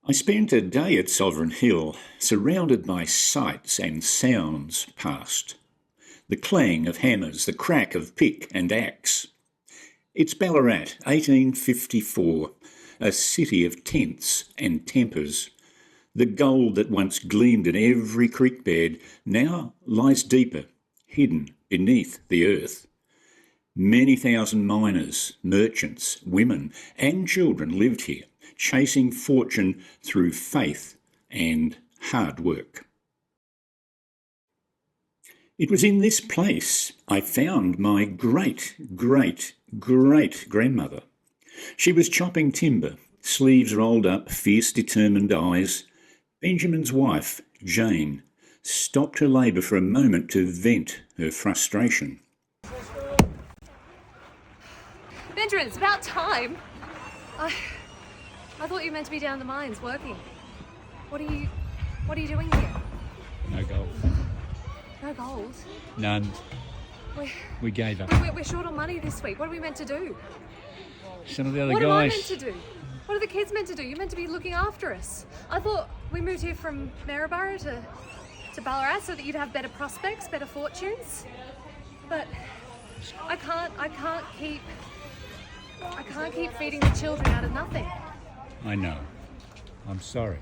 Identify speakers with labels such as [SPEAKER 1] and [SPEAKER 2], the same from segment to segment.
[SPEAKER 1] I spent a day at Sovereign Hill, surrounded by sights and sounds past. The clang of hammers, the crack of pick and axe. It's Ballarat, 1854, a city of tents and tempers. The gold that once gleamed in every creek bed now lies deeper, hidden beneath the earth. Many thousand miners, merchants, women and children lived here, chasing fortune through faith and hard work. It was in this place I found my great-great-great-grandmother. She was chopping timber, sleeves rolled up, fierce, determined eyes. Benjamin's wife, Jane, stopped her labour for a moment to vent her frustration.
[SPEAKER 2] Benjamin, it's about time. I thought you meant to be down the mines working. What are you doing here?
[SPEAKER 3] No gold.
[SPEAKER 2] No gold?
[SPEAKER 3] None. We gave up.
[SPEAKER 2] We're short on money this week. What are we meant to do?
[SPEAKER 3] Some of the other
[SPEAKER 2] What
[SPEAKER 3] guys.
[SPEAKER 2] am I meant to do? What are the kids meant to do? You're meant to be looking after us. I thought we moved here from Memoir to Ballarat so that you'd have better prospects, better fortunes. But I can't keep feeding the children out of nothing.
[SPEAKER 3] I know. I'm sorry.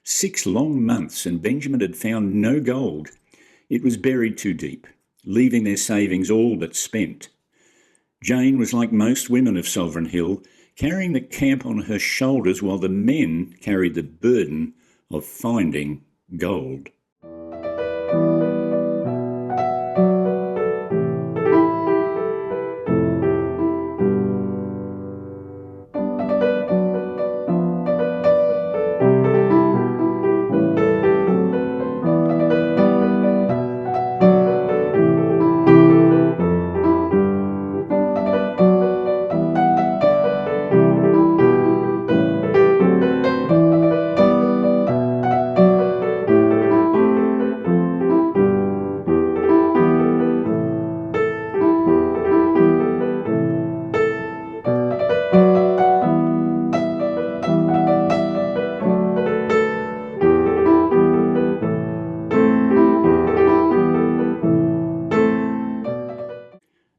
[SPEAKER 1] 6 long months and Benjamin had found no gold. It was buried too deep, leaving their savings all but spent. Jane was like most women of Sovereign Hill, carrying the camp on her shoulders while the men carried the burden of finding gold.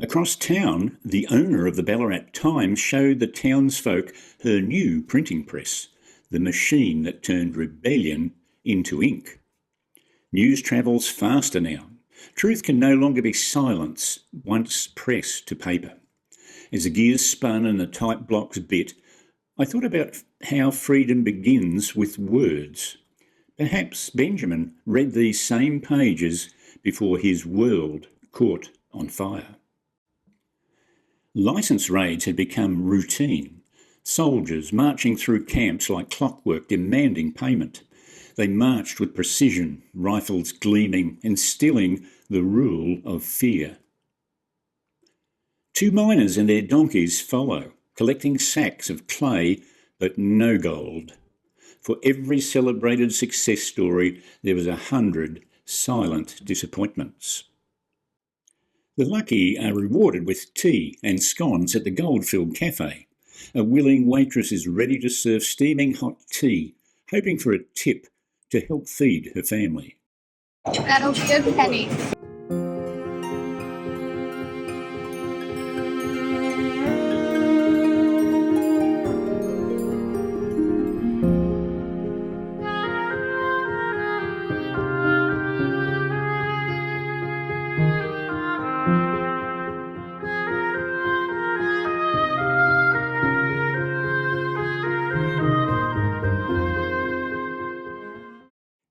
[SPEAKER 1] Across town, the owner of the Ballarat Times showed the townsfolk her new printing press, the machine that turned rebellion into ink. News travels faster now. Truth can no longer be silence once pressed to paper. As the gears spun and the type blocks bit, I thought about how freedom begins with words. Perhaps Benjamin read these same pages before his world caught on fire. Licence raids had become routine, soldiers marching through camps like clockwork demanding payment. They marched with precision, rifles gleaming, instilling the rule of fear. 2 miners and their donkeys follow, collecting sacks of clay but no gold. For every celebrated success story, there was 100 silent disappointments. The lucky are rewarded with tea and scones at the Goldfield Cafe. A willing waitress is ready to serve steaming hot tea, hoping for a tip to help feed her family.
[SPEAKER 4] That'll be a penny.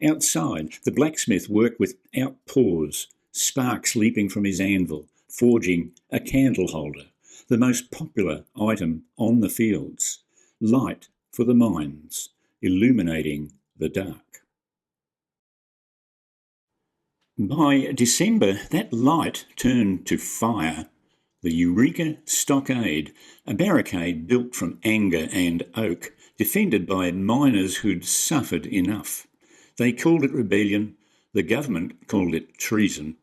[SPEAKER 1] Outside, the blacksmith worked without pause, sparks leaping from his anvil, forging a candle holder, the most popular item on the fields. Light for the mines, illuminating the dark. By December, that light turned to fire. The Eureka Stockade, a barricade built from anger and oak, defended by miners who'd suffered enough. They called it rebellion. The government called it treason.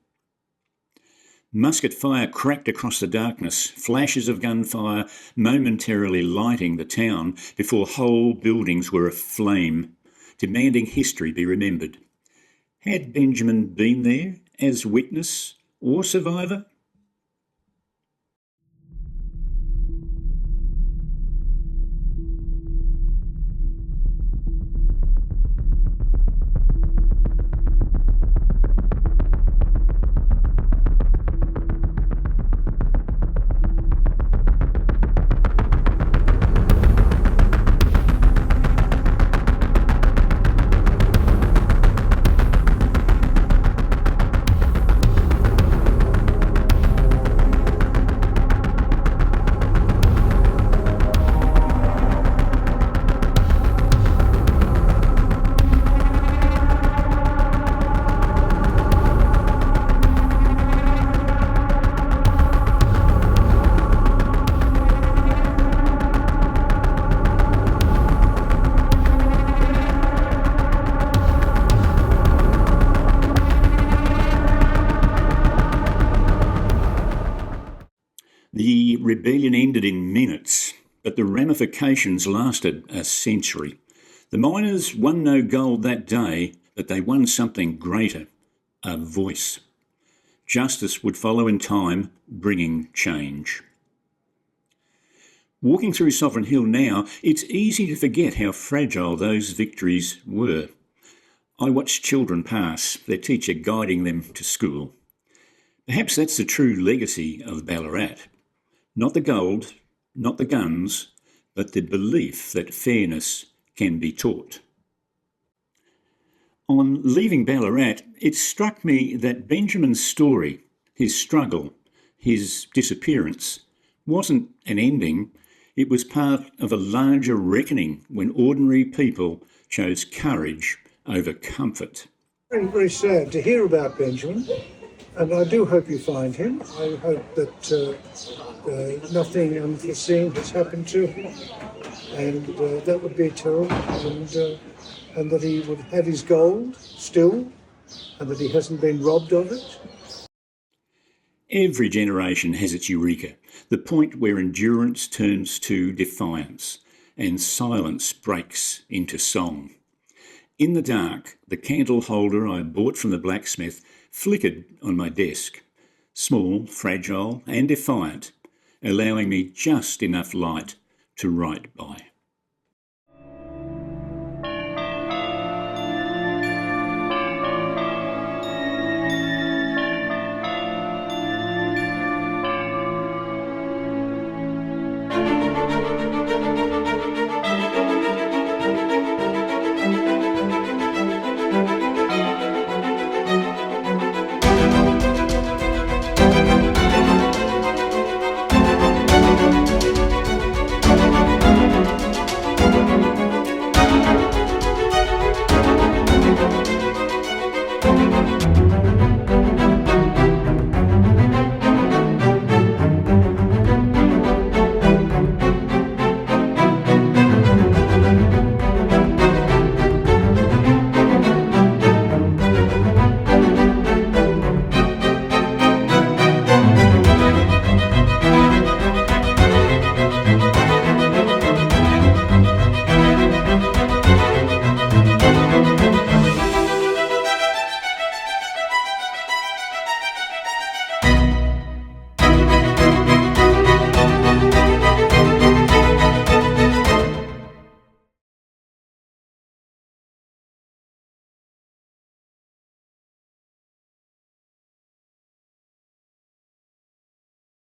[SPEAKER 1] Musket fire cracked across the darkness, flashes of gunfire momentarily lighting the town before whole buildings were aflame, demanding history be remembered. Had Benjamin been there as witness or survivor? The rebellion ended in minutes, but the ramifications lasted a century. The miners won no gold that day, but they won something greater, a voice. Justice would follow in time, bringing change. Walking through Sovereign Hill now, it's easy to forget how fragile those victories were. I watch children pass, their teacher guiding them to school. Perhaps that's the true legacy of Ballarat. Not the gold, not the guns, but the belief that fairness can be taught. On leaving Ballarat, it struck me that Benjamin's story, his struggle, his disappearance, wasn't an ending. It was part of a larger reckoning when ordinary people chose courage over comfort.
[SPEAKER 5] Very, very sad to hear about Benjamin, and I do hope you find him. I hope that nothing unforeseen has happened to him, and that would be terrible, and that he would have his gold still, and that he hasn't been robbed of it.
[SPEAKER 1] Every generation has its Eureka, the point where endurance turns to defiance and silence breaks into song. In the dark, the candle holder I bought from the blacksmith flickered on my desk, small, fragile and defiant, allowing me just enough light to write by.